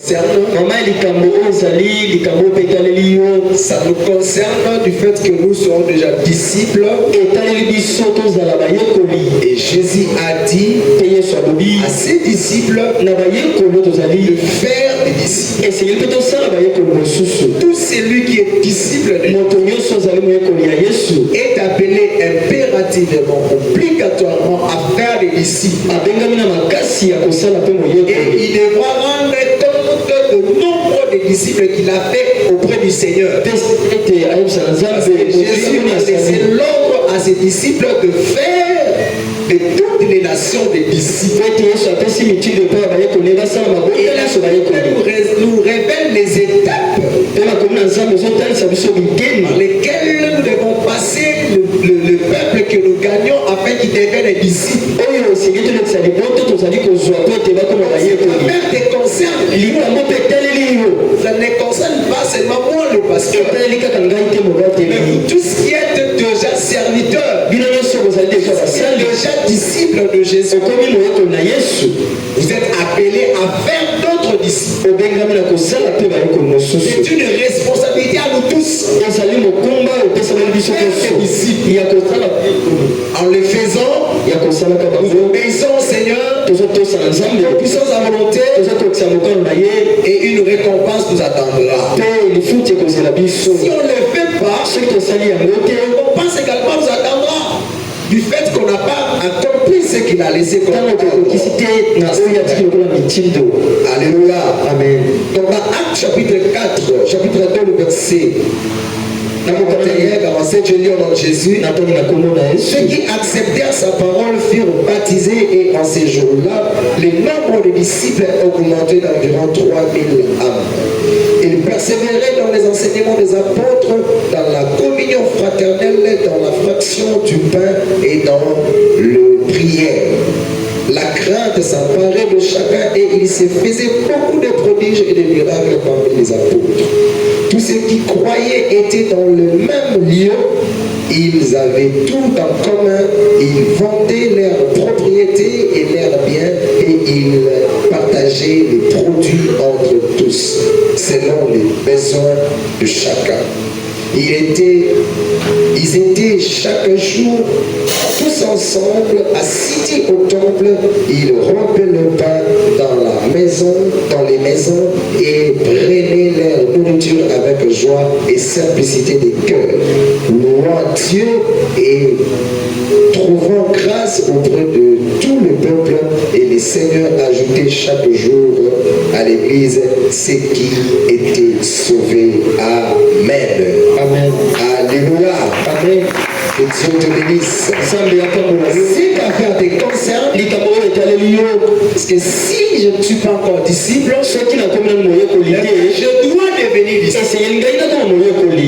Ça nous concerne du fait que nous serons déjà disciples. Et Jésus a dit à ses disciples de faire des disciples. Tout celui qui est disciple de Jésus est appelé impérativement, obligatoirement à faire des disciples. Et il devra rendre compte de nombre de disciples qu'il a fait auprès du Seigneur. Jésus a laissé l'ordre à ses disciples de faire de toutes les nations des disciples. Et la Bible nous révèle les étapes par lesquelles nous devons passer le peuple que nous gagnons afin qu'il devienne des disciples. Ça ne concerne pas seulement moi le pasteur, mais vous tous qui êtes déjà serviteurs, déjà disciples de Jésus, vous êtes appelés à faire d'autres disciples. C'est une responsabilité à nous tous. En le faisant, nous obéissons au Seigneur, nous puissons sa volonté, et une récompense nous attendra. Si on ne le fait pas, une récompense également nous attendra. Du fait qu'on n'a pas accompli ce qu'il a laissé comme Alléluia. Amen. Donc dans Actes chapitre 4, chapitre 2, le verset 41, avancé, je lis au nom de Jésus. Ceux qui acceptèrent sa parole furent baptisés, et en ces jours-là, le nombre de disciples augmentait d'environ 3000 âmes. Ils persévéraient dans les enseignements des apôtres, dans la communion fraternelle, dans la fraction du pain et dans le prière. La crainte s'emparait de chacun, et il se faisait beaucoup de prodiges et de miracles parmi les apôtres. Tous ceux qui croyaient étaient dans le même lieu, ils avaient tout en commun, ils vendaient leurs propriétés et leurs biens, et ils partageaient les produits entre tous, selon les besoins de chacun. Ils étaient chaque jour tous ensemble assis au temple. Ils rompaient le pain dans les maisons, et prenaient leur nourriture avec joie et simplicité de cœur, louant Dieu et trouvant grâce auprès de tout le peuple. Et le Seigneur ajoutait chaque jour à l'église ceux qui étaient sauvés. Amen. Amen. Alléluia. Amen. Que Dieu te bénisse. Si ta affaire te concerne, parce que si je ne suis pas encore disciple, je dois devenir disciple.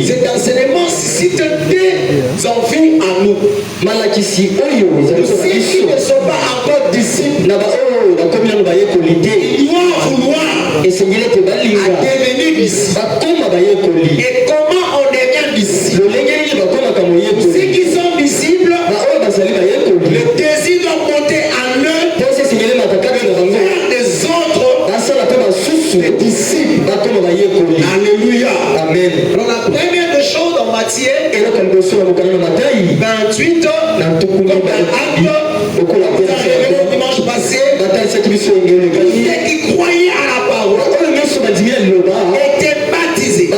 Cet enseignement suscite des envies en nous. Ceux qui ne sont pas encore disciples, ils doivent vouloir à devenir disciples. Et comment on devient disciple? Ceux qui sont disciples, le désir doit monter en eux de faire des autres des disciples. Alléluia. Amen. Alors la première des choses en Matthieu 28, comme dans Actes, dimanche passé, ceux qui croyaient à la parole étaient baptisés.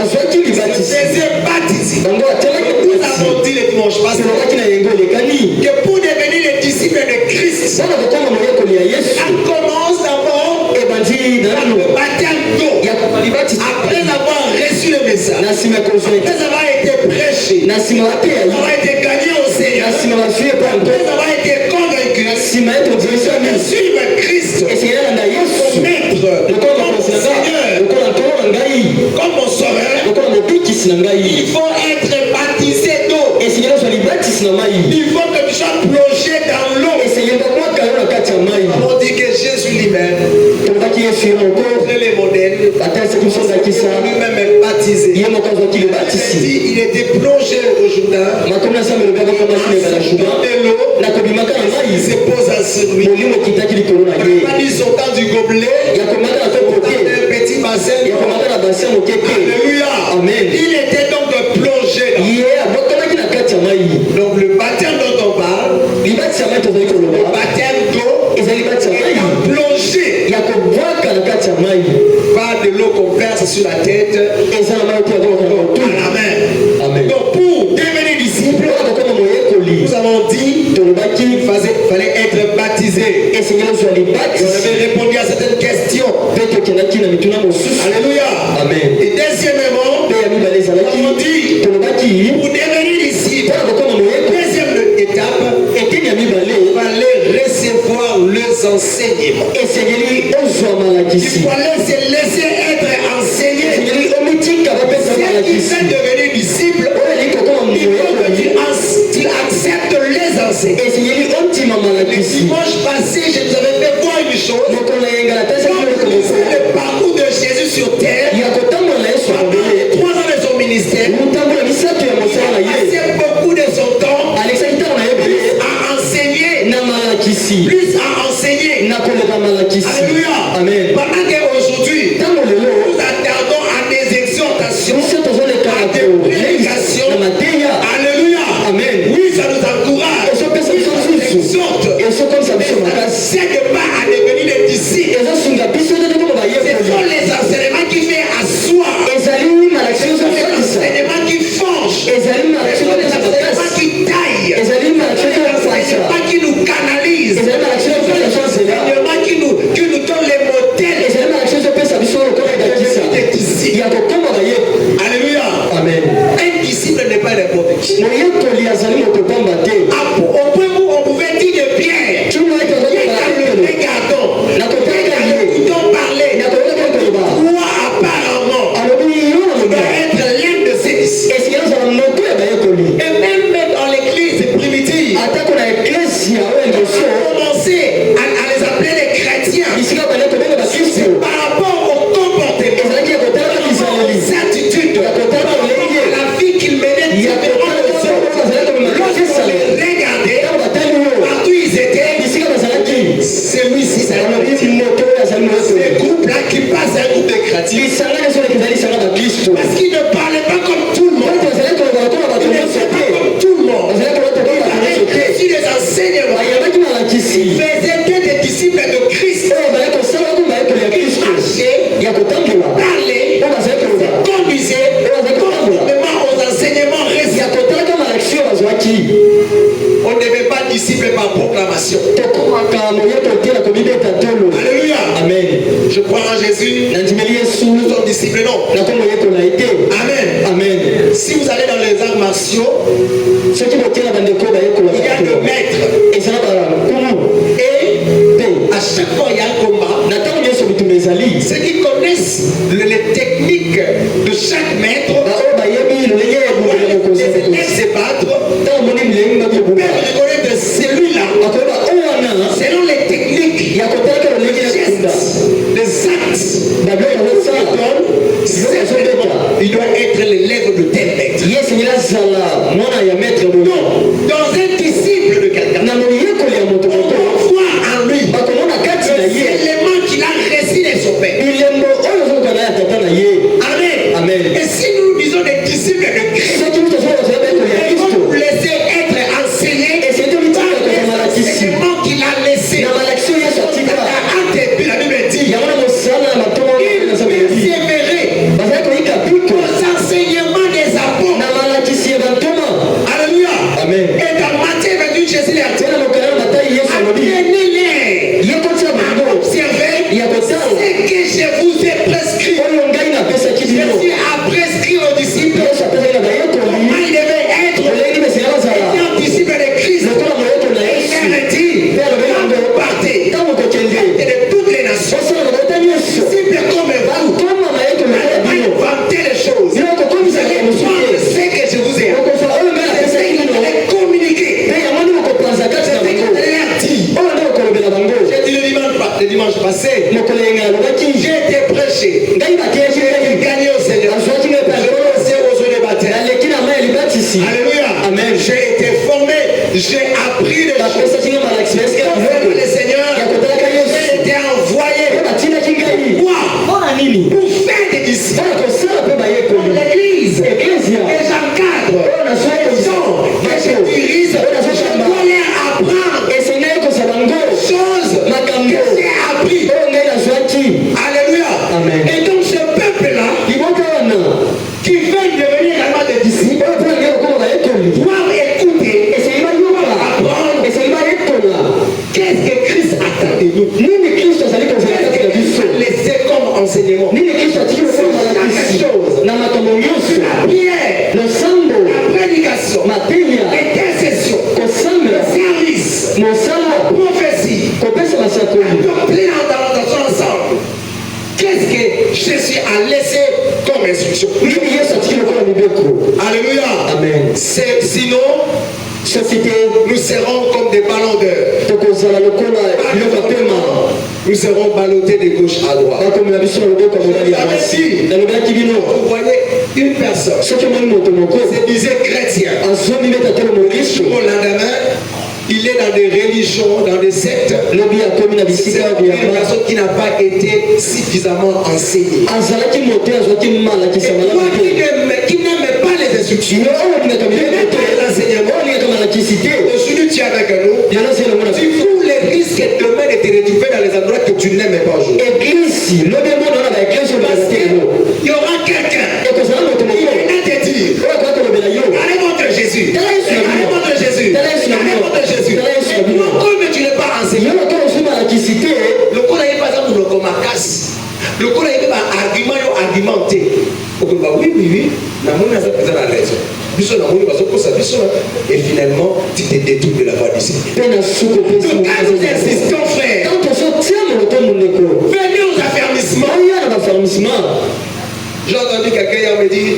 Nous avons dit le dimanche passé que pour devenir les disciples de Christ, ça commence d'abord par le baptême d'eau. Après avoir reçu le message, après avoir été prêché, après avoir été gagné au Seigneur, après avoir été convaincu de suivre Christ comme maître, comme Seigneur, comme mon sauveur, il faut être baptisé d'eau. Il faut que tu sois plongé dans l'eau. On dit que Jésus lui-même est le modèle. Lui-même est baptisé. Il était plongé au Jourdain. De l'eau. Il se posa sur lui. Il sauta du gobelet. D'un petit Alléluia. Amen. Il était donc plongé dans. Donc le baptême dont on parle, le baptême d'eau, il a plongé par de l'eau qu'on verse sur la tête à la main. Amen. Donc pour devenir disciple, nous avons dit qu'il fallait être baptisé. Et on avait répondu à certaines questions. Alléluia. Amen. Et deuxièmement, nous avons dit pour devenir disciple, deuxième étape, il fallait recevoir les enseignements. Il fallait se laisser être enseigné. Si tu veux devenir disciple, il faut que tu acceptes les enseignements. Le dimanche passé, je vous avais fait voir une chose. Le parcours de Jésus sur terre, pendant les 3 ans de son ministère, il a passé beaucoup de son temps à enseigner, plus à enseigner. Alléluia. Amen. Pendant qu'aujourd'hui, nous attendons à des exhortations, à des prédications. Alléluia. Amen. Oui, ça nous encourage. Ça nous exhorte. C'est pas à devenir des disciples. Ce sont les enseignements qui fait asseoir. Ce sont les enseignements qui forgent. Ce sont les enseignements qui taillent. Ce sont les enseignements qui nous canalisent. Ce sont les enseignements qui nous donnent les modèles. Alléluia. Amen. Un disciple n'est pas n'importe qui. Au point où on pouvait dire de Pierre, regardons, écoutons parler, toi apparemment, tu dois être l'un de ces disciples. Et même dans l'église primitive, on a commencé à les appeler les chrétiens par rapport au comportement, aux attitudes, à la vie qu'ils menaient différemment des autres. Lorsqu'on les regardait, partout ils étaient, celui-ci, c'est un ce groupe-là qui passe un groupe de chrétiens. Parce qu'ils ne parlaient pas comme tout le monde. Ils ne faisaient pas comme tout le monde. Ils avaient reçu des enseignements. Ils faisaient des disciples de Christ. Ils marchaient, parlaient, conduisaient conformément aux enseignements récents. On ne devait pas disciple par proclamation. Alléluia. Amen. Je crois en Jésus. Nous sommes disciples, non. Amen. Amen. Si vous allez dans les arts martiaux, il y a deux maîtres. Et à chaque fois il y a un combat. Ceux qui connaissent les techniques de chaque maître, les élèves se battre, peuvent reconnaître de celui-là, selon les techniques, les gestes, les actes, il doit être l'élève de tel maître. Donc, dans un disciple de quelqu'un, on va voir en lui l'élément qu'il a reçu de son père. Amen. Amen. Et si nous disons des disciples de Christ, ils vont nous laisser être enseignés par les enseignements qu'il a laissés. Dans Actes 2, la Bible dit, il persévérait aux enseignements des apôtres. Alléluia. Amen. Et dans Matthieu 28, Jésus l'a dit, apprenez-les à observer ce que je vous ai prescrit. Jésus a prescrit aux disciples comment ils devaient être étant disciples de Christ. Il leur a dit, partez de toutes les nations, disciples comme vous, allez inventer les choses. Vous allez prendre ce que je vous ai appris. C'est ce que vous allez communiquer. C'est ce que vous allez leur dire. J'ai dit le dimanche passé, j'ai été prêché. J'ai gagné au Seigneur. Je reçois aux eaux de baptême. Alléluia. Amen. J'ai été formé. J'ai appris des choses. Le Seigneur, j'ai été envoyé. Pour faire pouvoir écouter, apprendre, qu'est-ce que Christ attend de nous. Laissez comme enseignement. La prière, la prédication, l'intercession, le service, la prophétie, accompli dans son ensemble. Qu'est-ce que Jésus a laissé comme instruction? Alléluia. Amen. Sinon, nous serons comme des ballons d'air. Nous serons ballottés de gauche à droite. Vous voyez une personne se disait chrétien. Au lendemain, il est dans des religions, dans des sectes. C'est une personne qui n'a pas été suffisamment enseignée. Qui n'aime pas les instructions, qui n'aime pas les enseignements. Aujourd'hui, tu es avec nous. Tu cours les risques demain de te retrouver dans les endroits que tu n'aimes pas aujourd'hui. Il y aura quelqu'un qui viendra te dire, allez montre Jésus. Allez montre Jésus. Allez montre Jésus. Et toi, comme tu n'es pas enseigné, le coup d'ailleurs, par exemple, le comacasse. Le coup d'ailleurs, argumenté. Oui. Et finalement, tu te détournes de la voie du Seigneur. Donc, quand nous insistons, frère, venez aux affermissements. J'ai entendu quelqu'un hier me dire,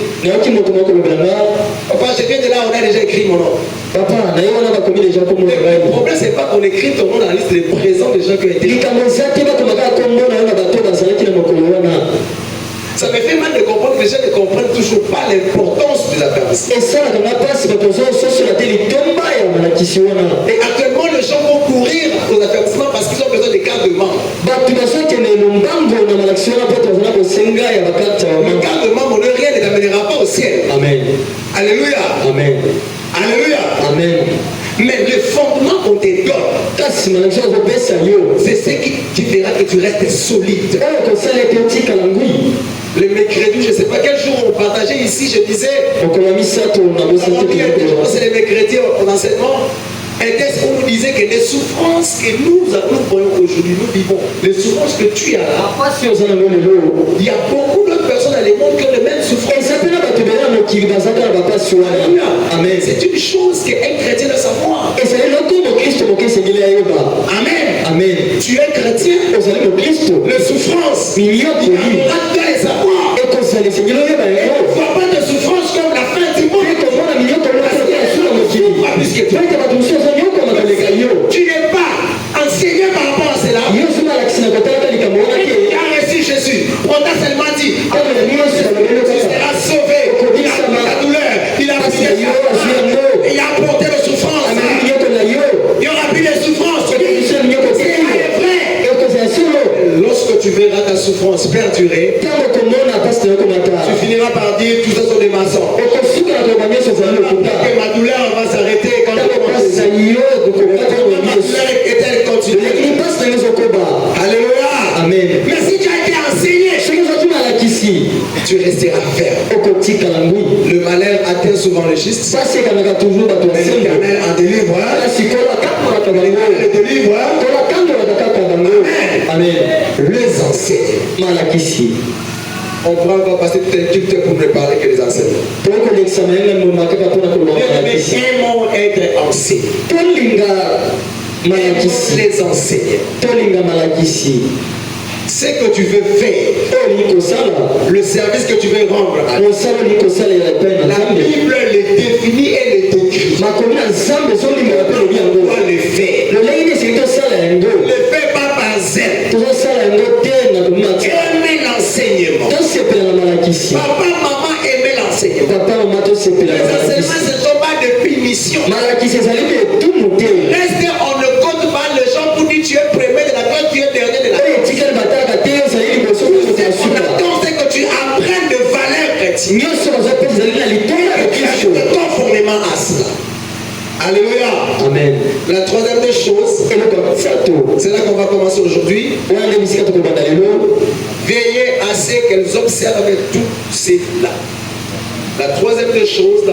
papa, je viens de là, on a déjà écrit mon nom. Le problème, c'est pas qu'on écrit ton nom dans la liste des présents des gens qui ont été. Ça me fait mal de comprendre que les gens ne comprennent toujours pas l'importance de l'affermissement. Et actuellement, les gens vont courir aux affermissements parce qu'ils ont besoin des cartes de membres. Le carte de membre, rien ne t'amènera pas au ciel. Amen. Alléluia. Amen. Alléluia. Amen. Mais le fondement qu'on te donne, c'est ce qui fera que tu restes solide. Le mercredi, je ne sais pas quel jour on partageait ici, je disais, c'est le mercredi en enseignement, un texte où on nous disait que les souffrances que nous voyons aujourd'hui, nous vivons, les souffrances que tu as là, il y a beaucoup d'autres personnes dans le monde qui ont les mêmes souffrances. Amen. C'est une chose qu'un chrétien doit savoir. Amen. Amen. Tu es chrétien, les souffrances, il y aura de les savoir. Et ne vois pas de souffrance comme la fin du monde. Tu n'es pas enseigné par rapport à cela. Tu as reçu Jésus. On t'a seulement dit, tu seras sauvé. Il a pris la douleur. Il a pris les souffrances. Il a apporté les souffrances. Il y aura plus de souffrances. Lorsque tu verras ta souffrance perdurer, tu finiras par dire tout ça sont des maçons. Ma douleur va s'arrêter quand je commence. Ma douleur est-elle continue? Alléluia. Amen. Mais si tu as été enseigné, tu resteras ferme. Le malheur atteint souvent le juste. Mais l'Éternel en délivre. Le délivre. Amen. Les enseignants. On pourra encore passer tout un culte pour ne parler que les enseignants. Aimons être enseignés. Les enseignants. Ce que tu veux faire, le service que tu veux rendre à Dieu, la Bible les définit et les décrit. On doit le faire. Ne le fais pas par zèle. Aimez l'enseignement. Papa, maman, aimez l'enseignement. Les enseignements, ce ne sont pas de punition. Restez, on ne compte pas les gens pour dire tu es premier de la classe, tu es dernier de la classe. On attend que tu apprennes de valeurs chrétiennes. Conformément à cela. Alléluia. Amen. La troisième des choses, c'est là qu'on va commencer aujourd'hui. Veillez à ce qu'elles observent tout cela. La troisième des choses, dans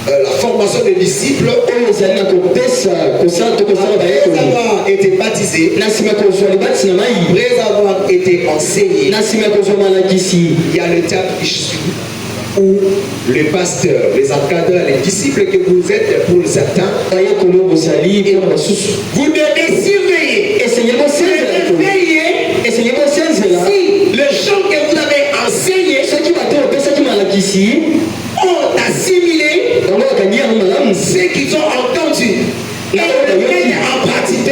la formation des disciples, après avoir été baptisés, après avoir été enseignés, il y a le terme issue où les pasteurs, les encadreurs, les disciples que vous êtes pour certains, vous devez surveiller. Si le chant que vous avez enseigné ont assimilé ce qu'ils ont entendu et le mettent en pratique.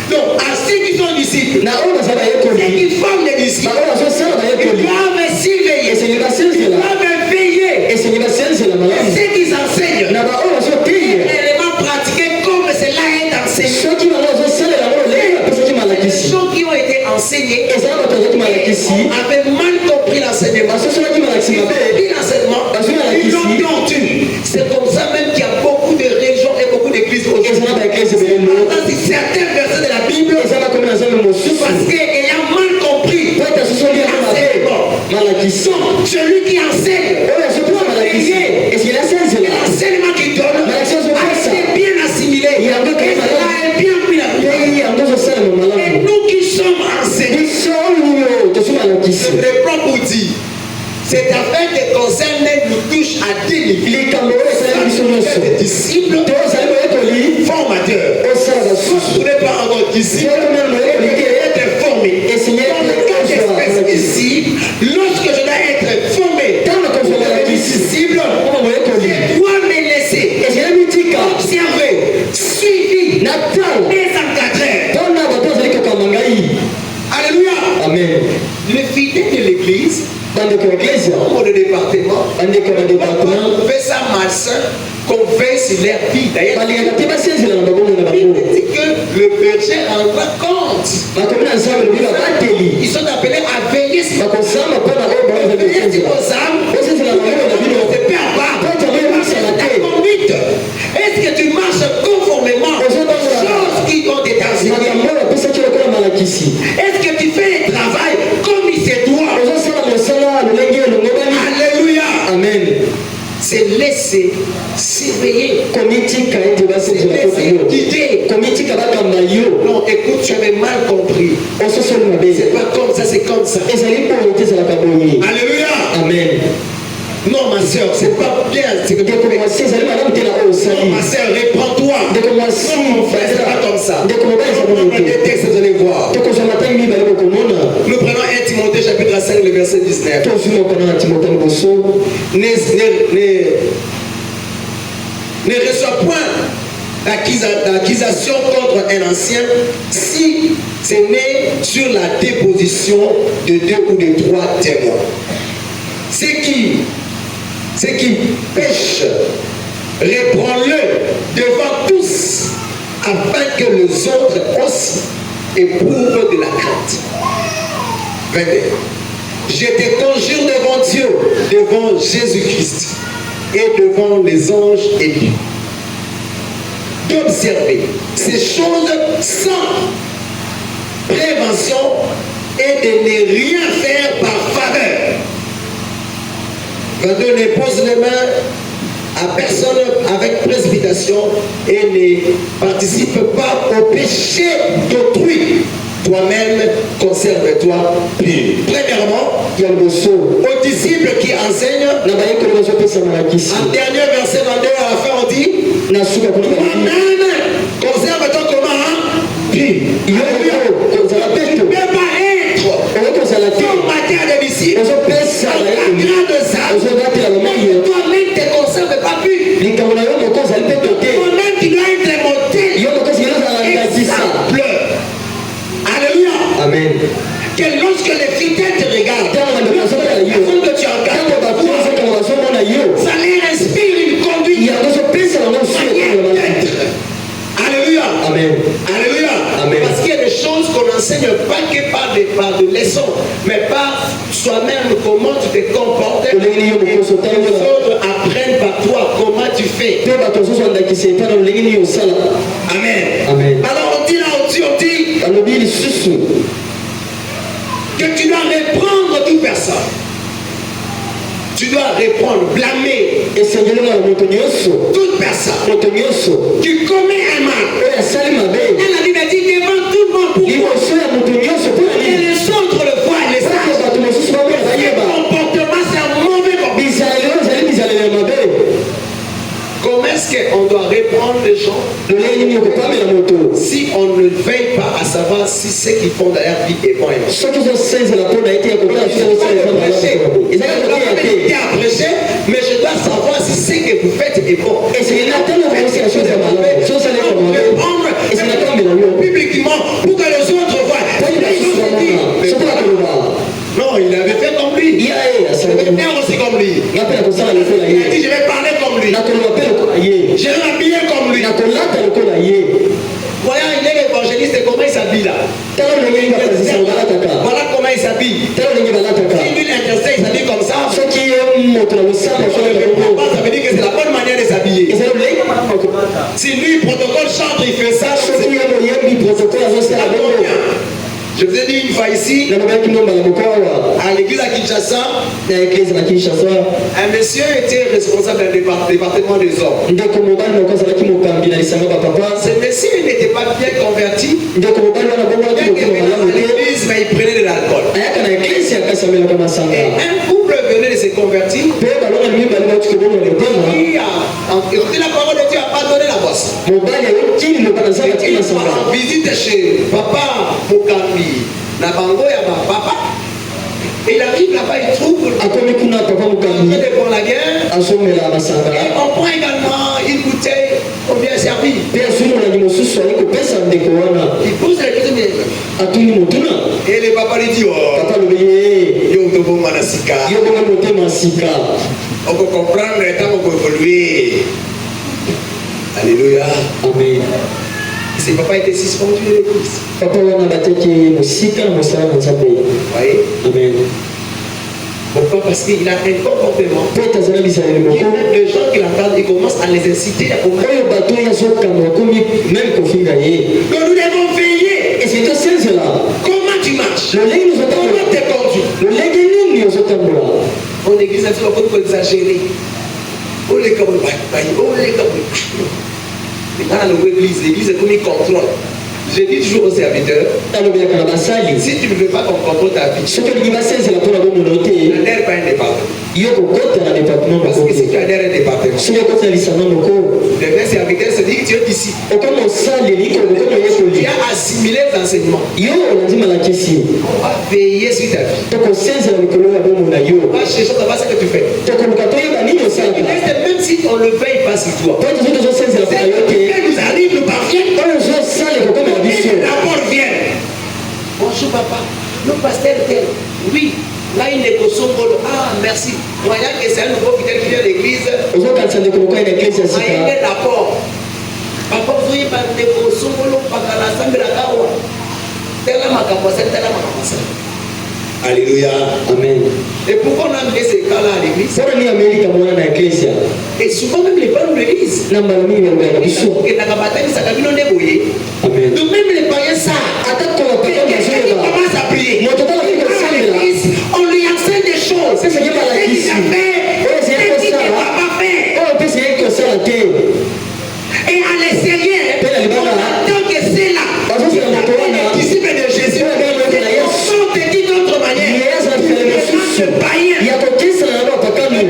Donc, à ceux qui sont disciples, ceux qui forment des disciples, ils doivent surveiller, ils doivent veiller. Et ceux qui enseignent, réellement pratiquer comme cela est enseigné. Les gens qui ont été enseignés avaient mal compris l'enseignement. Ils l'ont tordu. C'est comme ça même qu'il y a beaucoup de religions et beaucoup d'églises aujourd'hui. Si certains versets de la Bible, parce qu'ayant mal compris l'enseignement, celui qui enseigne doit veiller. L'enseignement qu'il donne a été bien assimilé. Et cela est bien pris en place. Et nous qui sommes enseignés, le propre outil, cette affaire qui concerne nous touche à des niveaux. Les disciples, formateurs. Vous ne pouvez pas encore disciples, être formé. Quand j'espère ici, lorsque je dois être formé, disciple, je dois me laisser observer, suivi, désencadrer. Alléluia. Amen. Le fidèle de l'église, dans le département, on fait ça malsain, qu'on veille sur leur vie. D'ailleurs, il dit que le berger rendra compte. Ils sont appelés à veiller sur vos âmes. Est-ce que tu marches conformément aux choses qui ont été enseignées? Est-ce que tu fais le travail comme il se doit? Alléluia. Amen. C'est laisser surveiller. Non, écoute, tu avais mal compris. C'est pas comme ça, c'est comme ça. Alléluia. Amen. Non, ma soeur, c'est pas bien. C'est que non, ma soeur, réprends-toi. Non, mon frère, c'est pas comme ça. Nous prenons des textes, vous allez voir. Nous prenons 1 Timothée chapitre 5, le verset 19. Ne reçois point d'accusation contre un ancien si ce n'est sur la déposition de 2 ou de 3 témoins. Ceux qui pêchent, reprends-le devant tous, afin que les autres aussi éprouvent de la crainte. 22. Je te conjure devant Dieu, devant Jésus-Christ et devant les anges élus, d'observer ces choses sans prévention et de ne rien faire par faveur. 22. Ne pose les mains à personne avec précipitation et ne participe pas au péché d'autrui. Toi-même, conserve-toi pur. Premièrement, il y a le aux disciples qui enseignent. En dernier verset 22 à la fin, on dit toi-même, conserve-toi comment? Pur. Tu ne peux pas être formateur de disciples. Toi-même te conserve pas pur. Toi-même tu dois être modèle. Exemple. Alléluia. Amen. Que lorsque les fidèles te regardent, que tu encadres, ça leur inspire une conduite. Alléluia. Amen. Alléluia. Amen. Parce qu'il y a des choses qu'on n'enseigne pas que par des leçons, mais par soi-même comment tu te comportes. Et les autres apprennent par toi comment tu fais. Amen. Amen. Alors on dit là, on dit que tu dois reprendre toute personne. Tu dois répondre, blâmer toute personne qui commet un mal. Et la Bible dit devant tout le monde, pourquoi? Et les autres le voient, les sages. Le comportement, c'est un mauvais comportement. Comment est-ce qu'on doit répondre les gens si on ne veille pas à savoir si ce qu'ils font dans leur vie est bon et non? Mais je dois savoir si ce que vous faites est bon. Et c'est publiquement pour que les autres voient. Non, il avait fait comme lui. Il avait fait aussi comme lui. Il a dit je vais parler comme lui. Je vais m'habiller comme lui. Voyons, il est évangéliste et comment il s'habille là. Voilà comment il s'habille. Si lui intercède, il s'habille comme ça. Ça veut dire que c'est la bonne manière de s'habiller. Si lui, protocole chante, il fait ça. Je vous ai dit une fois ici, à l'église à Kinshasa, un monsieur était responsable du département des hommes. Ce monsieur n'était pas bien converti. Il venait à l'église, mais il prenait de l'alcool. Et un couple venait de se convertir. La parole de Dieu a pardonné la bosse. En visite chez papa Mokambi. Na bango ya papa. Il arrive là-bas, il trouve en train de prendre la guerre. Et on prend également une bouteille combien servi. Il pose la question. Et le papa lui dit yo tobo manasika. On peut comprendre quand on peut évoluer. Alléluia. Amen. C'est papa était suspendu de l'église. Papa on a battu voyez? Amen. Pourquoi? Parce qu'il a un comportement. Il y a même des gens qui l'entendent, ils commencent à les inciter à commettre. Donc nous devons veiller. Et c'est tout cela. Comment tu marches? Comment tu conduis? En église, on peut exagérer. On les dans l'église est comme une contrôle. Je dis toujours aux serviteurs, si tu ne veux pas qu'on contrôle ta vie, n'adhère pas à un département. Parce que si tu adhères à un département, le vrai serviteur se dit que tu es d'ici. Tu as assimilé les enseignements. On va veiller sur ta vie. On va chercher à savoir ce que tu fais. Même si on ne le veille pas sur toi, nous arrive, nous parviennent. D'abord viennent. Bonjour papa, nous pasteur tel. Oui, là il est au Songolo. Ah merci. Voyant que c'est un nouveau fidèle qui vient à l'église. Il est d'abord. Papa, vous voyez pas au Songolo, pas qu'à l'assemblée la Kawa. Tel ma capoise, tel ma capoise. Alléluia. Amen. Et pourquoi on a amené ces cas-là à l'église? Et souvent même les parents de l'église. Donc même les païens savent. Ils commencent à prier. On lui enseigne des choses. Et il a fait. Et il ne va pas faire. Et à l'extérieur, on attend que c'est là. Les disciples de Jésus. On te dit d'autre manière. Le païen.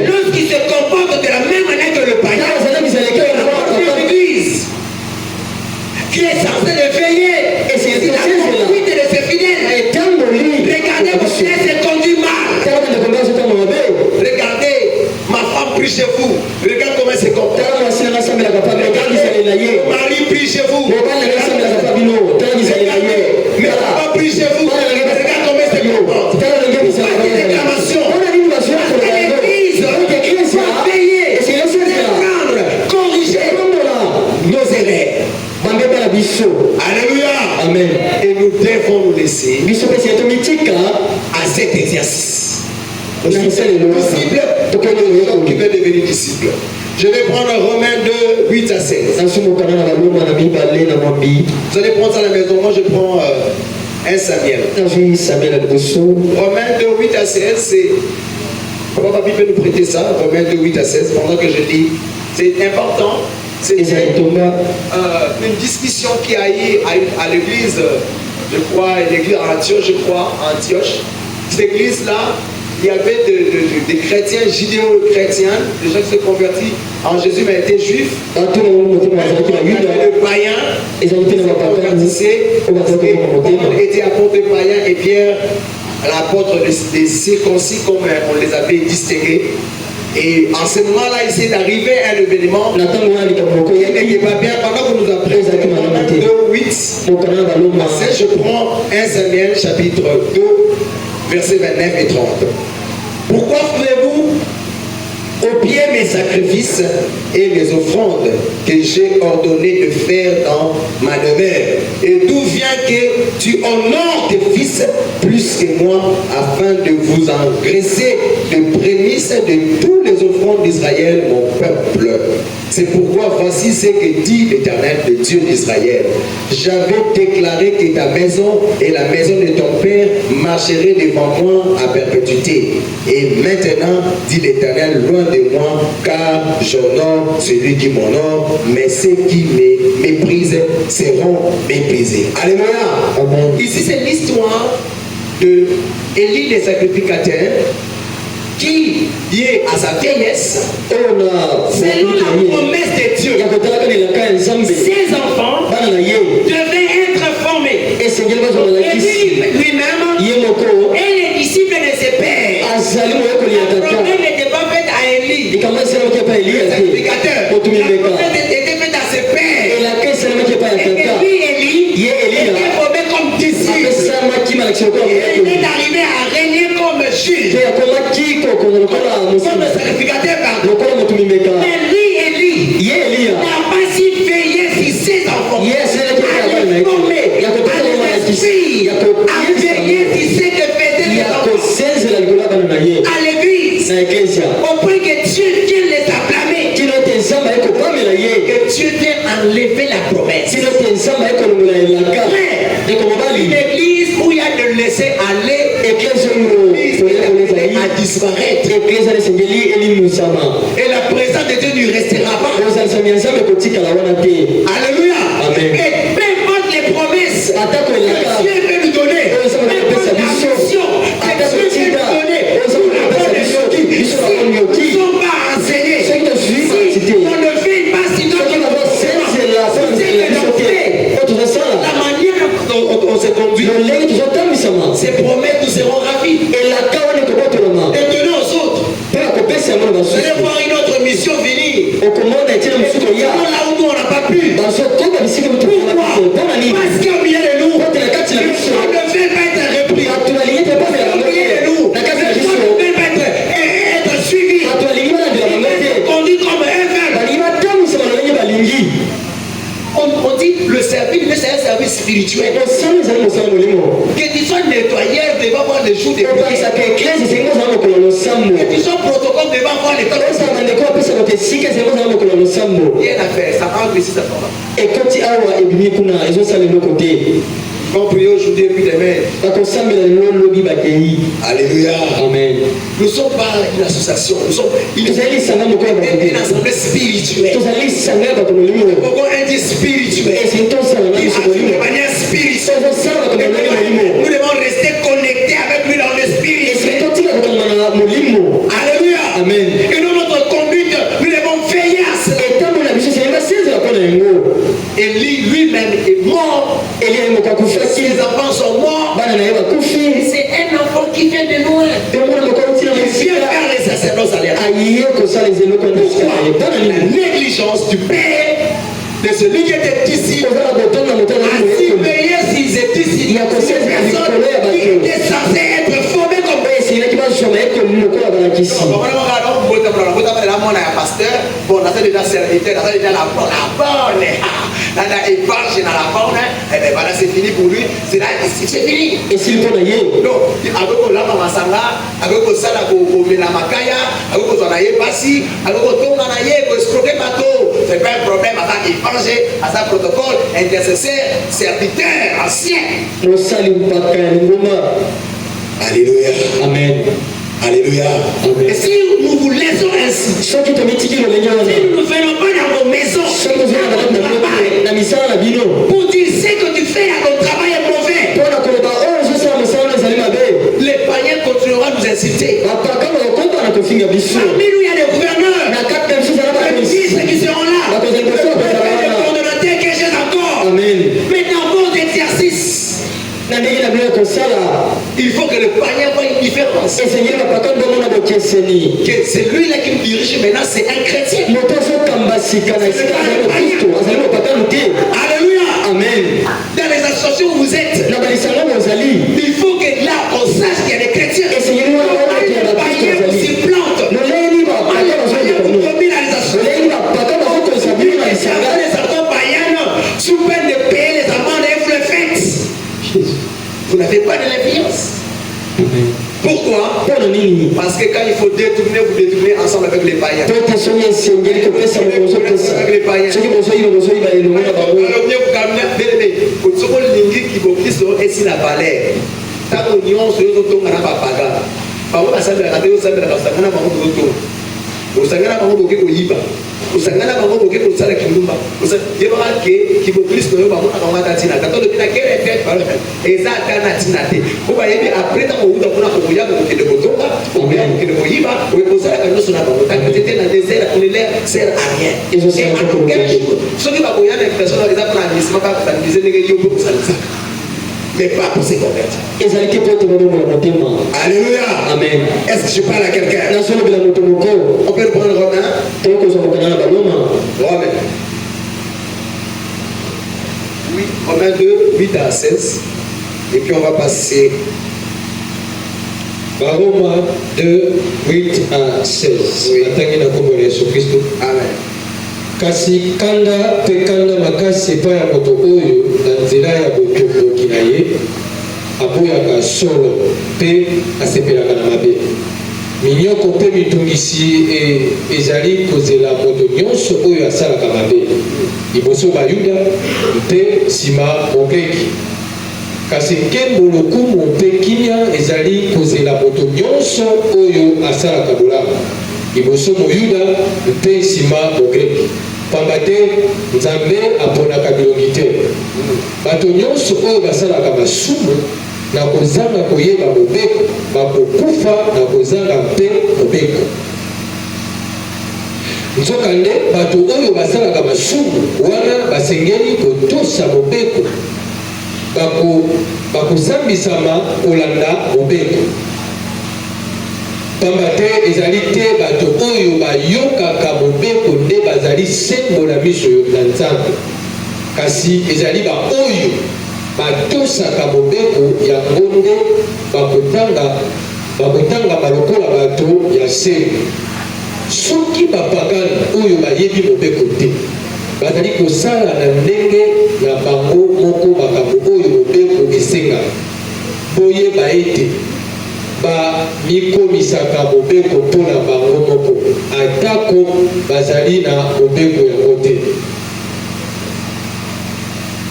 Lorsqu'il se comporte de la même manière que le païen, l'église qui est censée le veiller, et c'est la conduite de ses fidèles. Regardez, vous se conduit mal. Regardez, ma femme prie chez vous. Regarde comment elle se comporte. Mon mari prie chez vous. Regardez, mes parents prient chez vous. Regarde comment elle se comporte. Pas de réclamation. L'église doit veiller, reprendre, corriger nos erreurs. Alléluia. Amen. Et nous devons nous laisser à cet exercice. Disciple, pour que nous sommes qui veulent devenir disciples. Je vais prendre Romains 2, 8 à 16. Vous allez prendre ça à la maison. Moi, je prends 1 Samuel. Romains 2, 8 à 16, c'est... Comment ma Bible peut nous prêter ça? Romains 2, 8 à 16, pendant que je dis. C'est important. C'est une discussion qui a eu à l'église, je crois, l'église Antioche, Cette église-là, il y avait des chrétiens, judéo-chrétiens, des gens qui se convertis en Jésus, mais étaient juifs. Il y avait des païens, ils ont été apôtres de païens et Pierre, l'apôtre des circoncis, comme on les avait distingués. Et en ce moment-là, il s'est arrivé à un événement qui n'était pas bien. Pendant que nous apprenons 2:8, je prends 1 Samuel chapitre 2, versets 29 et 30. Pourquoi ferez-vous au pied mes sacrifices et mes offrandes que j'ai ordonné de faire dans ma demeure? Et d'où vient que tu honores tes fils plus que moi, afin de vous engraisser de prémices de tous les offrandes d'Israël, mon peuple? C'est pourquoi voici ce que dit l'Éternel, le Dieu d'Israël. J'avais déclaré que ta maison et la maison de ton père marcheraient devant moi à perpétuité. Et maintenant, dit l'Éternel, loin de moi, car j'honore celui qui m'honore, mais ceux qui me méprisent seront méprisés. Alléluia. Amen. Ici, c'est l'histoire de Élie le sacrificateur, qui lié à sa vieillesse, selon la promesse de Dieu, ses enfants devaient être formés. Et lui-même et les disciples de ses pères. La promesse n'était pas faite à Élie, le sacrificateur. La promesse était faite à ses pères. Et lui, Élie, était formé comme disciple. Il est arrivé à régner comme juge. Comme sacrificateur, pardon. Mais lui, Élie, n'a pas si veillé sur ses enfants. À les former, à les esprit, à veiller sur ce que faisaient les enfants. À l'église, au point que Dieu vient les acclamer. Que Dieu vient enlever la promesse. Une église où il y a de laisser aller, à disparaître. Et la présence de Dieu ne restera pas. Alléluia. Amen. Et peu importe les promesses que Dieu veut nous donner, peu importe la mission que Dieu veut nous donner, si nous ne sommes pas enseignés, si on ne fait pas, sinon la manière dont on se conduit, ces promesses nous seront ravies. Et donnez aux autres. Vous allez voir une autre mission venir. Là où nous on n'a pas pu. Pourquoi? Parce qu'au milieu de nous, le monde ne veut pas être repris. Au milieu de nous, le monde ne veut pas être suivi. Il est conduit comme un verbe. On dit le service, c'est un service spirituel. Que tu sois nettoyeur devant voir les jours de prière. Que tu sois protocole devant voir les temps. Rien à faire, ça rentre ici, ça va. Quand on prie aujourd'hui et puis demain. Alléluia. Amen. Nous ne sommes pas une association. Nous sommes une assemblée spirituelle. Pourquoi un Dieu spirituel? Qui agit de manière spirituelle. Nous devons rester connectés avec lui dans l'esprit. Alléluia. Amen. Et dans notre conduite, nous devons veiller à cela. Et lui-même est mort. Ses enfants sont morts. C'est un enfant qui vient de loin. Il vient faire les sacerdoces aléatoires. Pourquoi? La négligence du père, de celui qui était ici, à surveiller s'ils étaient ici. Ces personnes qui étaient censées être formées comme pasteur, bon, on a déjà serviteur, on a déjà la bonne. Là, il marche dans la bonne, et bien voilà, c'est fini pour lui. C'est là, c'est fini. Et s'il peut y aller? Non, avec la Masanga, avec le Sala, avec la Makaya, avec le Zanaye Passi, avec le Tonganaye, avec le Scroquet Bateau, fait pas un problème avant qu'il change à sa protocole, intercesseur, serviteur, ancien. Alléluia. Amen. Alléluia. Et si nous vous laissons ainsi, si nous ne venons pas dans vos maisons, pour dire ce que tu fais à ton travail est mauvais, les païens continueront à nous inciter. Parmi nous, il y a des gouverneurs, des ministres qui seront là, des coordonnateurs qui gèrent encore. Mais dans vos exercices, il faut que le païen voie une différence. Que c'est lui là qui me dirige maintenant, c'est un chrétien. Alléluia. Amen. Dans les associations où vous êtes, il faut que là on sache qu'il y a des chrétiens. Les païens s'y plantent. Les sarcons païens, sous peine de payer les amendes et vous le faites. Vous n'avez pas de l'influence. Pourquoi? Parce que quand il faut détourner, vous détournez ensemble avec les païens. Avec les païens. Usangana bango boke ko sala kindumba yeba ke kibokristo yo bango akamata tina kato de kere fait par ezata na tina te ko ba yebi après ta ko uda kuna ko ya ko de botoka ko ya ko de boyiba ko sala ka no sona bango ta que c'était dans désert pour les sert à rien et ce qui va ko ya na personne ezata na misma ka ta dizer nege yo ko sala mais pas pour se convertir. Alléluia. Amen. Est-ce que je parle à quelqu'un? On peut prendre Romain. Romain. Oui, Romain 2, 8 à 16. Et puis on va passer. Romain 2, 8 à 16. Oui. Amen. Kasi kanda pe kanda makasi pa ya moto oyo na nzela ya botoboki na ye aboyaka solo pe asepelaka na mabe minyoko pe mitungisi ezali kozela moto nyonso oyo asalaka mabe liboso bayuda mpe nsima mokeki kasi nkembo lokumu mpe kimia ezali kozela moto nyonso oyo asalaka bolamu liboso moyuda mpe nsima mokeki pamba te nzambe aponaka bilongi te bato nyonso oyo basalaka masumu na kozanga koyeba mobeko bakokufa na kozanga mpe mobeko nzokande bato oyo basalaka masumu wana basengeli kotosa mobeko bakozambisama kolanda mobeko pamba te ezali te bato oyo bayokaka mobeko nde bazali sembo na miso na nzambe kasi ezali baoyo batosaka mobeko yango nde bakotanga lokola bato ya sembo soki bapagani oyo bayebi mobeko te bazali kosala na ndenge na bango moko makambo oyo mobeko esengaka boyeba ete bamikomisaka mobeko mpona bango moko atako bazali na mobeko yango te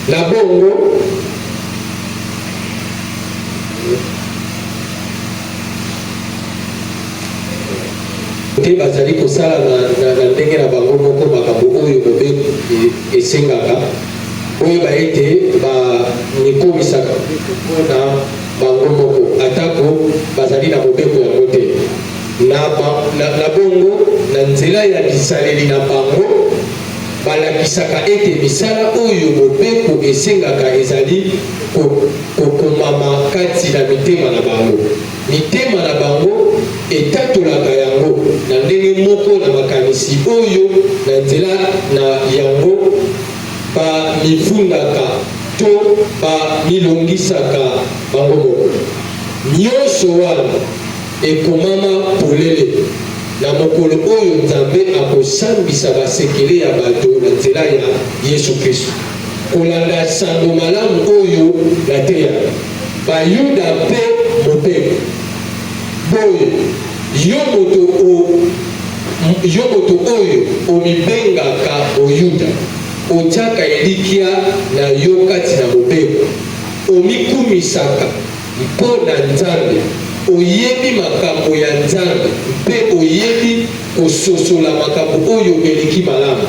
na bongo te bazali kosala na ndenge na bango moko makambo oyo mobeko esengaka oyeba ete bamikomisaka mpona bango moko atako bazali na mobeko yango te na bongo na nzela ya bisaleli na bango balakisaka ete misala oyo mobeko esengaka ezali kokomama kati na mitema na bango mitema na bango etatolaka yango na ndenge moko na makanisi oyo na nzela na yango bamifundaka to bamilongisaka bango moko nyonso wana ekomama polele na mokolo oyo nzambe akosambisa basekele ya bato na nzela ya yesu kristo kolanda sango malamu oyo nateya bayuda mpe mobeko boye yo moto yo moto oyo omibengaka oyuda otiaka elikia na yo kati na mobeko omikumisaka mpo na Nzambe oyebi makambo ya Nzambe mpe oyebi kososola makambo oyo eleki malamu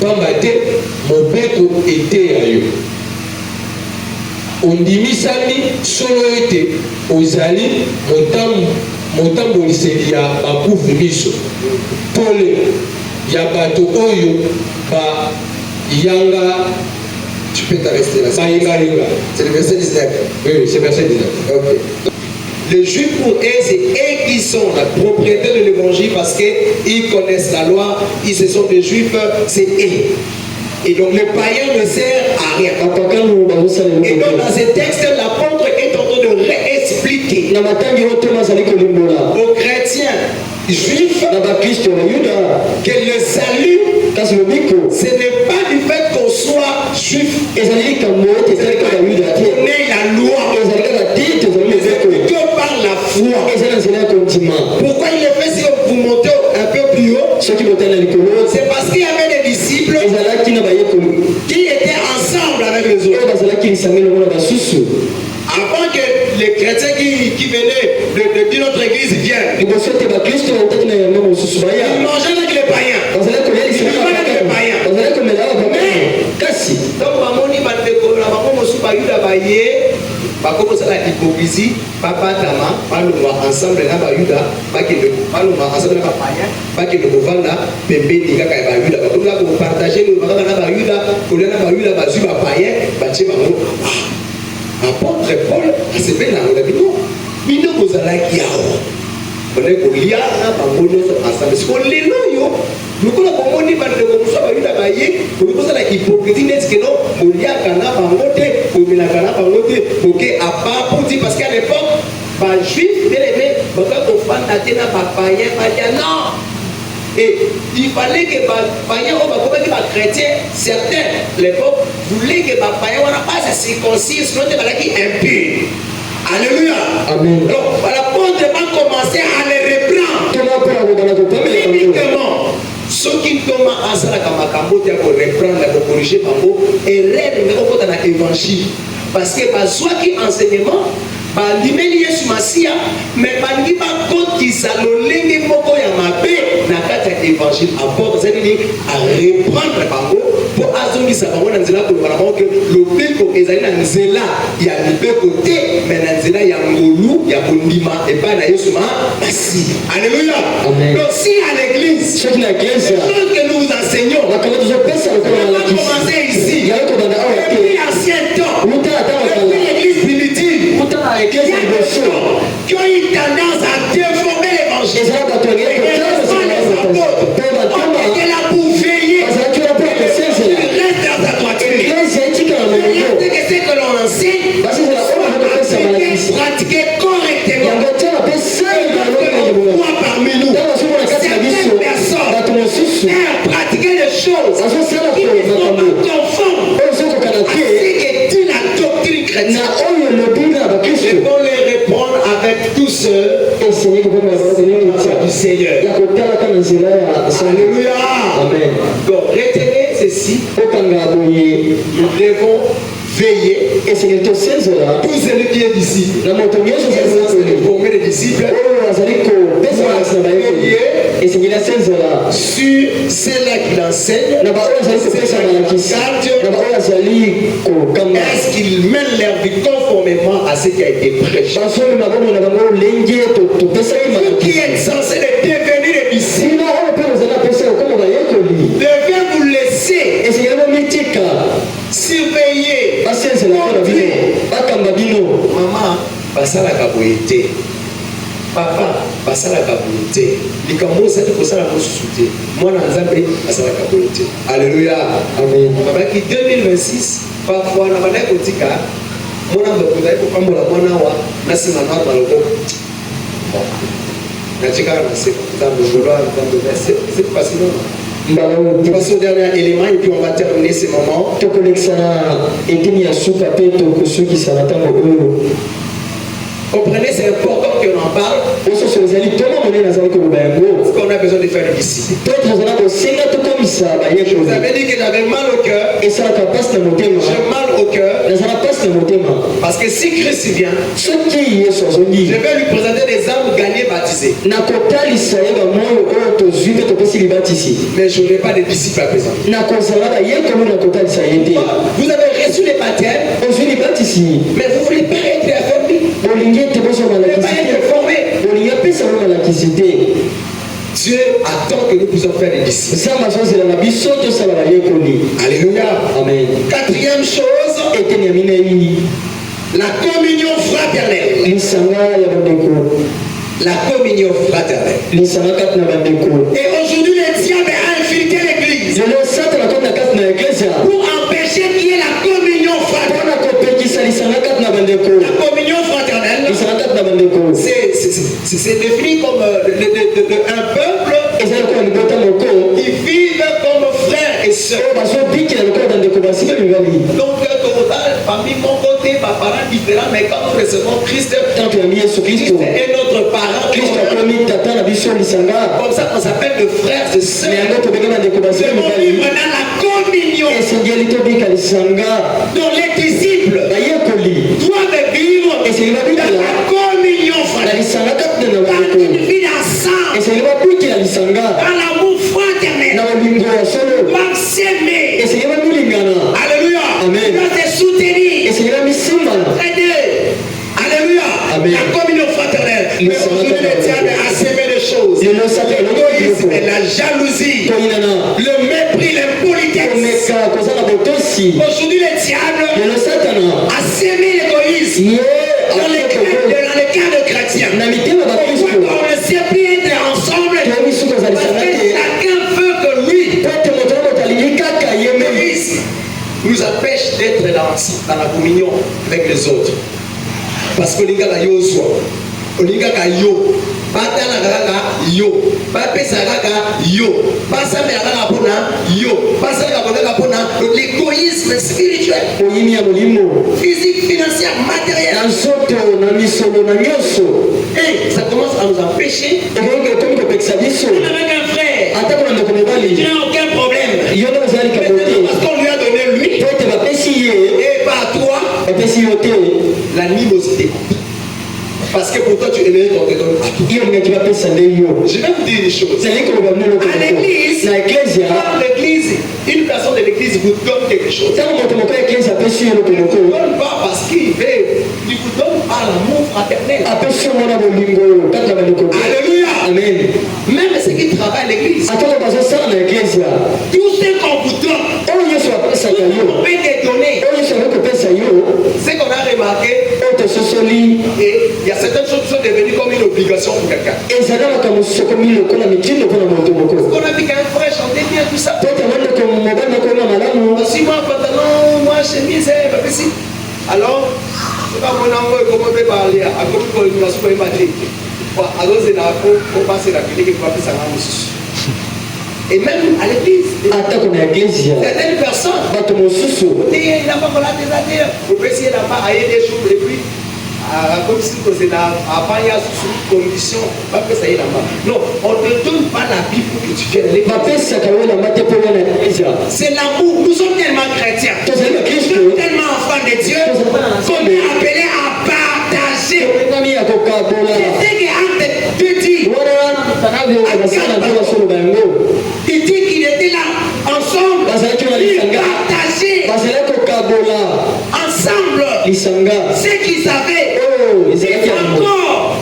pamba te mobeko ete ya yo ondimisami solo ete ozali motamboliseli ya bakufi miso pole ya bato oyo bayanga. Tu peux t'arrêter là. C'est le verset 19. Oui, c'est le verset 19. Ok. Les Juifs pour eux, c'est eux qui sont la propriété de l'évangile parce qu'ils connaissent la loi, ils se sont des Juifs, c'est eux. Et donc le païen ne sert à rien. Et donc dans ce texte, l'apôtre est en train de réexpliquer aux chrétiens juifs que le salut, ce n'est pas du fait qu'on soit juif, qu'on ait la loi, mais c'est plutôt par la foi. Pourquoi il est fait si vous montez un peu plus haut? C'est parce qu'il y avait des disciples qui étaient ensemble avec les autres. Avant que les chrétiens qui venaient de notre église viennent, ils mangeaient avec les païens. Ils mangeaient avec les païens. Donc, comme ça, la hypocrisie, papa tama, paloma ensemble na bayuda, paloma ensemble na païens, pas que le mouvement pembe ni kaka bayuda, ba comme là pour partager le mouvement na bayuda, pour na bayuda bazu ba païen, ba tche bango. Apôtre Paul a se fait dans la vidéo. Bino kozala kiao. On est kolia na bango ensemble. Ce qu'on les loyo, nous ko la bomoni ba de ko so bayuda baye, ko ko ça la hypocrisie n'est-ce que non, molia kana bango te, ko mila kana bango te, OK à part pour dire parce qu'à l'époque, ba juif bien aimé, ba ka ko fan atena ba païen ba dia non. Et il fallait que les païens, les chrétiens, certains, l'époque, voulaient que les païens ne pas se circoncire, sinon ils étaient impurs. Alléluia. Amen. Donc, l'apôtre va commencer à les reprendre. Uniquement, ceux qui tombent en salle comme Makambo, ils vont reprendre, ils vont corriger Mambo, et reprendre dans l'évangile. Parce que, soit qui enseignement, bandimeli Yesu Masia, mais bandi ba kotisa lolenge moko ya mabe na kati ya évangile apôtre c'est-à-dire à reprendre bango pour azongisa bango na nzela ko bana bango que lobeko ezali na nzela ya libeko te mais na nzela ya ngolu ya kondima et pas na Yesu Masia. Alléluia. Donc si à l'église ce que nous vous enseignons on va commencer ici depuis ancien temps depuis l'église primitive qui ont eu tendance à déformer l'évangile. Et les apôtres ont été là pour veiller que le reste dans sa droiture. Que ce que l'on enseigne soit pratiqué correctement. Et que l'on voit parmi nous certaines personnes pratiquer des choses qui ne sont pas conformes à ce que dit la doctrine chrétienne. Et qu'on les répondre avec tout ce du Seigneur. Alléluia. Amen. Donc retenez ceci. Nous devons veiller. Et c'est tous celui qui est d'ici. Former des disciples. Et c'est sur celle-là qui l'enseigne. Est-ce qu'ils mènent leur vie conformément à ce qui a été prêché? Vous qui êtes censés devenir des disciples, devez vous laisser surveiller. Maman, basala kaboyete. Papa, basala kaboyete. Likambo ça te ça la mosusuté. Moi na nzambe basala kaboyete. Alléluia. Amen. Papa qui 2026 parfois na bana kotika mona mbokuza ko pambola mwana wa na sima na baloko. Na tika na se dans le droit dans le c'est facile. Nous passons au dernier élément et puis on va terminer ce moment. Comprenez, c'est important qu'on en parle. Parce qu'on a a besoin de faire des disciples. Je Peut-être vous avais dit que j'avais mal au cœur. et ça la passe de mon thème. J'ai mal au cœur. Ça la passe de mon thème. Parce que si Christ vient, Ce qui est son je vais lui présenter des âmes gagnées baptisées. Mais je n'ai pas de disciples à présent. Vous avez reçu les baptêmes, mais vous ne voulez pas être affermi. Vous ne voulez pas être formé. Dieu attend que nous puissions faire des disciples. Alléluia. Amen. Quatrième chose, la communion fraternelle. La communion fraternelle. Et aujourd'hui, le diable a infiltré l'église pour empêcher qu'il y ait la communion fraternelle. La communion fraternelle, c'est défini comme un peuple qui vivent comme frères et sœurs. Donc, famille, mon côté, ma parent différent, mais quand nous recevons Christ, Christ est notre parent. Comme ça, on s'appelle de frères et sœurs. Nous devons vivre dans la communion. Donc, les disciples doivent vivre dans la communion fraternelle. Dans une vie ensemble. Dans l'amour fraternel. Doivent s'aimer. Alléluia. Doivent se soutenir. Aider. Alléluia. La communion fraternelle. Mais aujourd'hui, le diable a sémé des choses. L'égoïsme, la jalousie, le mépris, l'impolitesse. Aujourd'hui, le diable a sémé l'égoïsme dans les cas de chrétiens. On ne sait plus être ensemble parce que chacun veut que lui nous empêche d'être dans la communion avec les autres. Parce que les gars, ils sont l'égoïsme spirituel, physique, financier, matériel. Et ça commence à nous empêcher. Même avec un frère, il n'y a aucun problème. Parce qu'on lui a donné lui, et par toi, l'animosité. Parce que pour toi, tu es né, on te donne à tout. Je vais vous dire une chose. À l'église, une personne de l'église vous donne quelque chose. Il ne vous donne pas parce qu'il veut. Il vous donne par l'amour fraternel. Alléluia. Amen. Même ceux qui travaillent à l'église, tout ce qu'on vous donne, on peut te donner. Ce qu'on a remarqué, il y a certaines choses qui sont devenues comme une obligation pour quelqu'un. Parce qu'on a vu qu'un frère chantait bien tout ça. Si moi, pantalon, moi, chemise, pas ici. Alors, c'est pas mon amour, comment on peut parler à côté de l'organisation pour y battre. Alors, c'est là pour passer la clinique et pour passer sa main. Et même à l'église, certaines personnes, il n'a pas voilà des années, on peut essayer là-bas à aider des choses et puis comme si c'est là, avant il y a sous condition, pas que ça y est là-bas. Non, on ne te donne pas la Bible pour que tu viennes l'église. C'est l'amour, nous sommes tellement chrétiens, nous sommes tellement enfants de Dieu, qu'on est appelés à partager. C'est ce que Acte te dit. Il dit qu'il était là ensemble, ils partageaient ensemble ce qu'ils savaient. Et encore,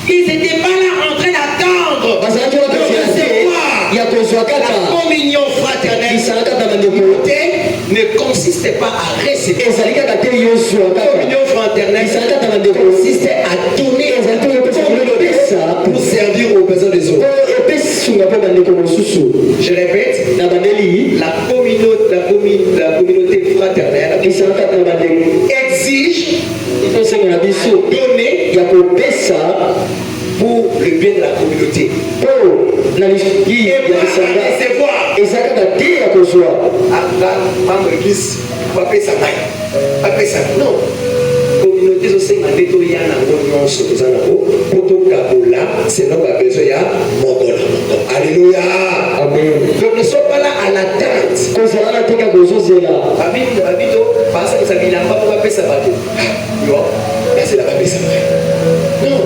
ils n'étaient pas là en train d'attendre de recevoir la communion fraternelle. Ne consistait pas à recevoir. La communion fraternelle consistait à donner pour servir aux besoins des autres. Je répète, la communauté fraternelle exige donner pour le bien de la communauté. Et recevoir. Membre d'église, pas payer ça. Non. Communauté aussi, c'est là où besoin de Alléluia. Amen. Donc ne sois pas là à l'attente. Non.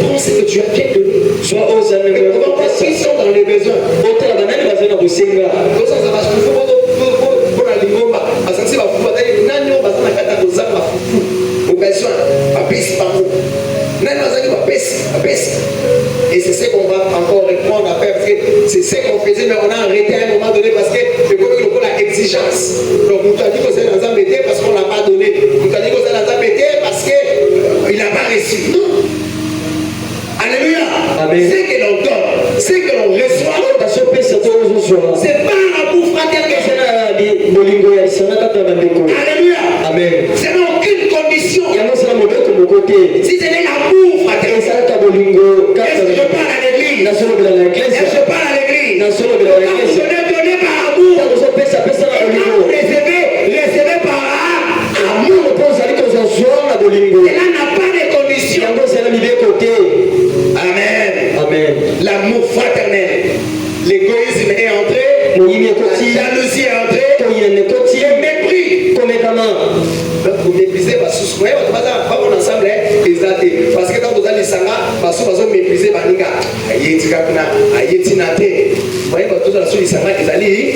Prends ce que tu as bien donné. Sois aux animaux. Ils sont dans les besoins. Et c'est ce qu'on va encore répondre à faire. C'est ce qu'on faisait, mais on a arrêté à un moment donné parce que le gouvernement a l'exigence. Donc, on t'a dit que c'est dans un métier parce qu'on ne l'a pas donné. On t'a dit que c'est dans un métier parce qu'il n'a pas reçu. Non. Alléluia. Amen. C'est que l'on donne, c'est que l'on reçoit. C'est pas un amour fraternel. Alléluia. Amen. C'est dans aucune condition. Si ce n'est l'amour fraternel. Est-ce que je parle à l'église? Est-ce que je parle à l'église? Quand vous donnez par amour, et quand vous recevez par amour, cela n'a pas de condition. Amen. Amen. L'amour fraternel. L'égoïsme est entré. La jalousie est entrée. Le mépris. Donc vous méprisez parce que vous ensemble parce que quand vous allez s'en parce que vous méprisez baninga ayetika kuna ayetina te voyez pas tout ça sur les sangs ils allaient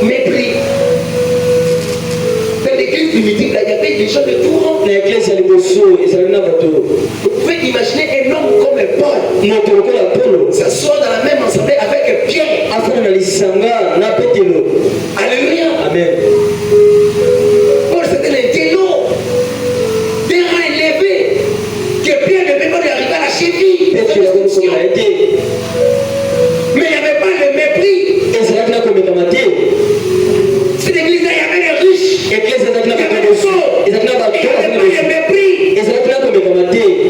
mépris. Dans l'église primitive là il y avait des gens de tout rang. Vous pouvez imaginer un homme comme Paul s'asseoir dans la même assemblée avec Pierre. Alléluia. Amen. Paul c'était l'intello des rangs élevés que Pierre ne peut pas lui arriver à la cheville. Mais il n'y avait pas de mépris. Cette église là il y avait des riches, il y avait des pauvres, il n'y avait pas de mépris.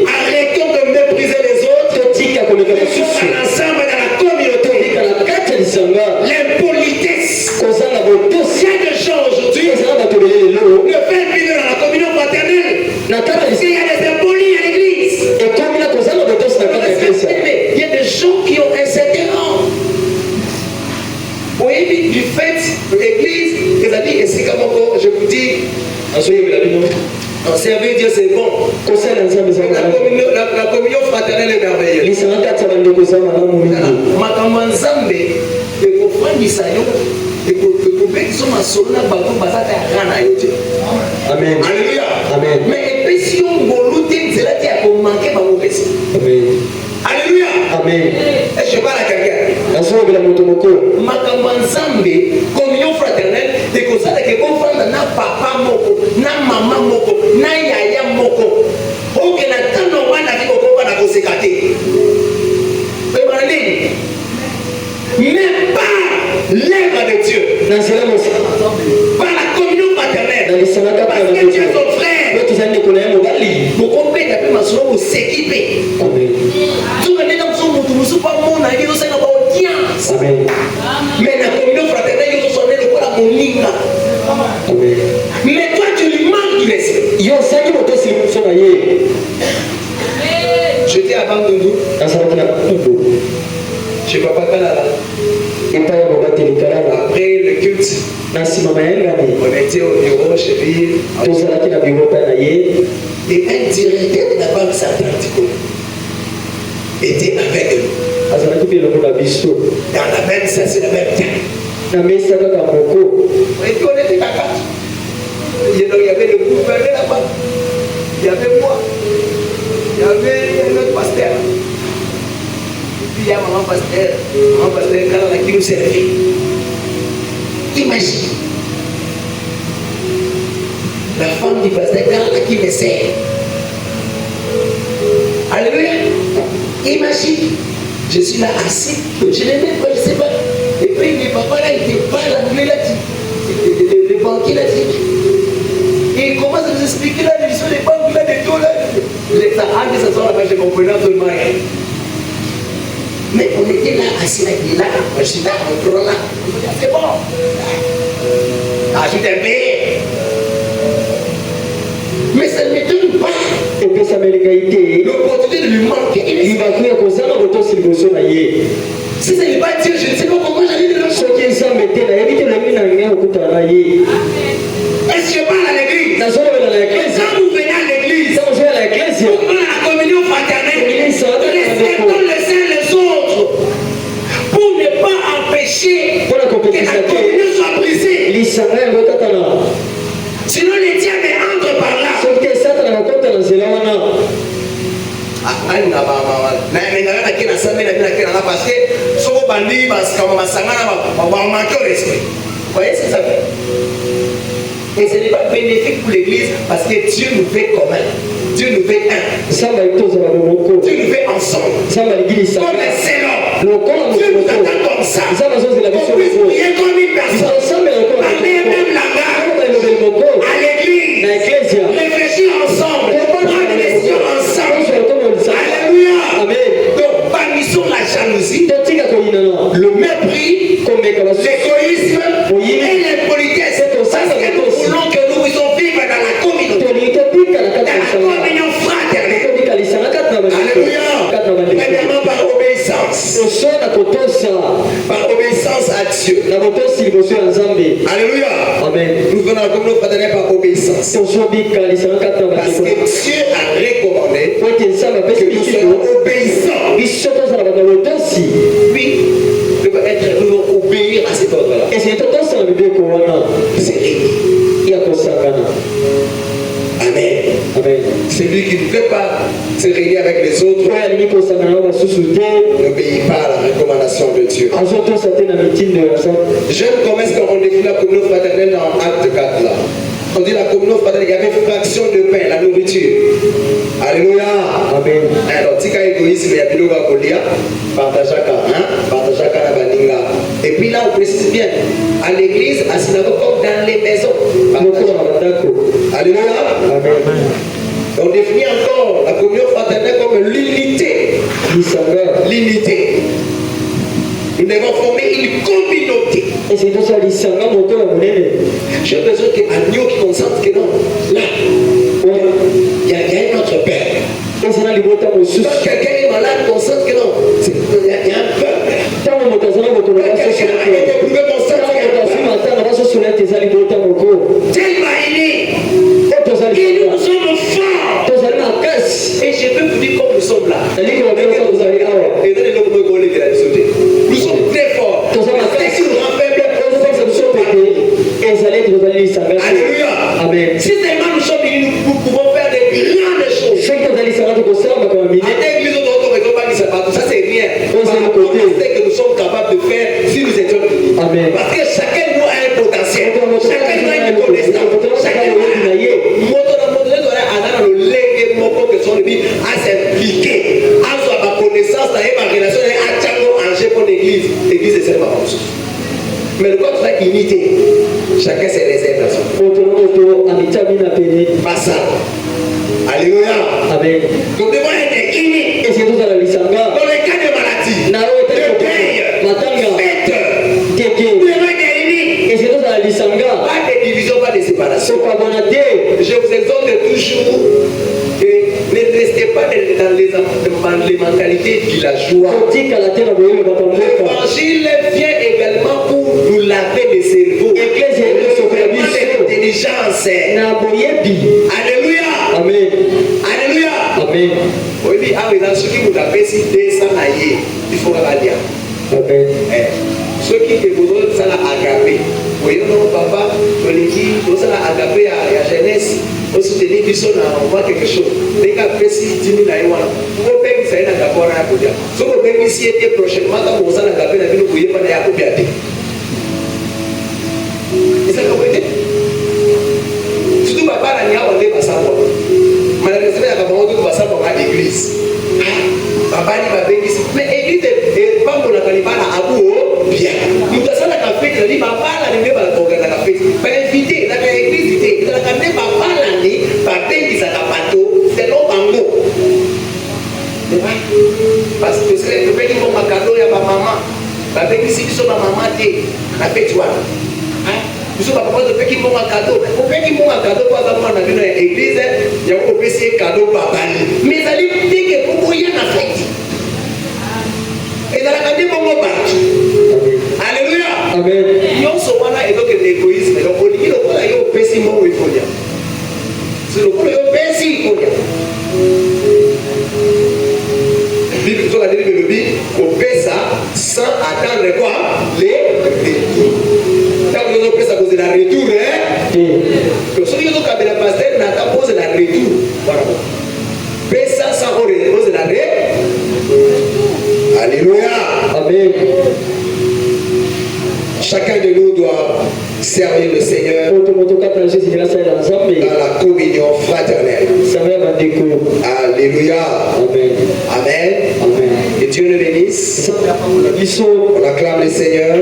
Arrêtons de mépriser les autres. Nous sommes ensemble dans la communauté. L'impolitesse. Il y a des gens aujourd'hui ne veulent plus dans la communion fraternelle. Parce qu'il y a des impolis à l'église. Mais il y a des gens qui ont un certain rang. Oui, du fait de l'église, je vous dis, servir Dieu c'est bon. La communion fraternelle est merveilleuse. Amen. Alléluia. Amen. Mais si on alléluia. Amen. Est-ce que je parle à quelqu'un? Communion fraternelle, c'est comme ça que vous faites na papa moko, na maman moko, na yaya moko. Ok, na temps normal na vie moko na kosekate. Mais par l'œuvre de Dieu, par la communion fraternelle, parce que Dieu est ton frère. Vous comprenez que ma soeur vous s'équiper. Mais la communion fraternelle, ils sont le quoi la moninga. Mais toi, tu lui manques du respect. J'étais avant de nous. Je ne vais pas Canada. Après le culte, on était au bureau chez lui. Et un directeur de la banque Saint-Antico était avec nous. Dans la même salle, c'est la même temps. Et puis on était à 4. Il y avait le gouverneur là-bas. Il y avait moi. Il y avait notre pasteur. Et puis il y a maman pasteur. Maman pasteur qui nous servait. Imagine. La femme du pasteur qui me sert. Alléluia. Imagine. Je suis là assis. Je n'ai même pas, je ne sais pas. Et puis mes papas là, ils étaient pas là, les banquiers là. Et il commence à nous expliquer là, l'histoire des banques là, des taux là. Les arabes, ça sort là-bas, je comprenais absolument rien. Mais on était là, assis là, il est là, moi je suis là, on prend là. C'est bon. Ajoute un peu. Mais ça ne m'étonne pas. L'opportunité de lui manquer. Si ce n'est pas Dieu, je ne sais pas comment j'allais le lancer. Est-ce que je parle à l'église? Quand vous venez à l'église, pour la communion fraternelle, respectons les uns les autres pour ne pas empêcher que la communion soit brisée. Sinon les diables entrent par là. Parce que si vous bandez, vous manquez au respect. Vous voyez ce que ça fait? Et ce n'est pas bénéfique pour l'église parce que Dieu nous fait commun. Dieu nous fait un. Dieu nous fait ensemble. Comme un seul homme. Dieu nous attend comme ça. On puisse prier comme une personne. Parler un même langage. À l'église. Réfléchir ensemble. Prendre des décisions ensemble. Alléluia. Donc, bannissons la jalousie, le mépris, l'égoïsme et l'impolitesse. Parce que nous voulons que nous puissions vivre dans la communauté. Dans la communion fraternelle. Alléluia. Premièrement par obéissance. Par obéissance à Dieu. Alléluia. Nous venons à la communion fraternelle par obéissance. Parce que Dieu a recommandé que nous soyons obéissants. Oui, nous devons obéir à cet ordre-là. C'est réglé. Amen. Celui qui ne peut pas se réunir avec les autres n'obéit pas à la recommandation de Dieu. J'aime comment est-ce qu'on définit la communion fraternelle dans Acte 4 là. On dit la communion fraternelle, il y avait une fraction de pain, la nourriture. Alléluia. Amen. Alors, si il y a égoïsme, il y a des gens qui partagent la baninga. Et puis là, on précise bien, à l'église, à la synagogue, comme dans les maisons. Alléluia. Amen. On définit encore la communion fraternelle comme l'unité. L'unité. Nous devons former une communauté. J'ai besoin qu'Agneau qui consente que non. Là, il y a un autre père. Quand quelqu'un est malade, consente que non. Il y a un peuple. Quand quelqu'un a été éprouvé, consente que non. Tel m'a aidé. Et nous sommes forts. Et je peux vous dire comme nous sommes là. Nous sommes très forts. Alléluia. Amen. Si tellement nous sommes unis, nous pouvons faire des grandes choses. Ça c'est rien. On sait que nous sommes capables de faire si nous étions unis. Amen. Parce que chacun de nous a un potentiel. Chacun de nous a une connaissance. Chacun de nous a à s'impliquer, à avoir ma connaissance, à ma relation, à Tchango, Angers pour l'église. L'église est seulement comme ça. Mais le corps c'est unité. Chacun ses réserves. Pas ça. Alléluia. Amen. Nous devons être unis. Dans les cas de maladie, de paye, fête, nous devons être unis. Pas de division, pas de séparation. Je vous exhorte toujours. Ne restez pas dans les mentalités villageoises. L'évangile vient également pour nous laver les cerveaux. L'intelligence. Alléluia. Amen. Alléluia. Amen. Oui, dans ceux qui vous appellent si descendent ailleurs, il faut la dire. Amen. Ceux qui évoluent ça l'a agapé. Oui, non, papa, on dit, on ça l'a agapé à la jeunesse. On se dit qu'ils sont là, on voit quelque chose. Dès qu'après, si 10 000 aïe, on peut faire un agapé à la Koudia. Si on peut ici était prochainement, quand on s'en agapé, la vie, nous pouvons pas la Koudia. Et ça, comment est-ce? Surtout, papa, la nia, on est pas ça. Malheureusement, il y a pas de passer pour l'église. Papa, il va venir ici. Mais l'église est pas pour la calibane à Abou, bien. Nous avons la café, il dit, papa, la nia, va organiser la café. Pas invité, la église, il a quand papa, la nia, papa, il s'est abattu, c'est l'homme en haut. Parce que c'est le petit bon cadeau, il y a ma maman. Papa, ici, ils sont ma maman, la fête, tu vois. Nous sommes pas de petit bon cadeau. Au petit bon cadeau, pas seulement dans l'église, il y a un petit cadeau papa. Mais ça dit que vous voyez la fête. Et dans la cadeau, bon, opesi mbongo ikolia silokolo yo opesi ikolia bible toka ndeli belobi kopesa sans attendre quoi les retours ntango tozopesa kozela retour soki ozokabela paster nata kozela retour voilà pesa sans kozela alléluia amen. Chacun de nous doit servir le Seigneur dans la communion fraternelle. Alléluia. Amen. Amen. Amen. Que Dieu le bénisse. On acclame le Seigneur.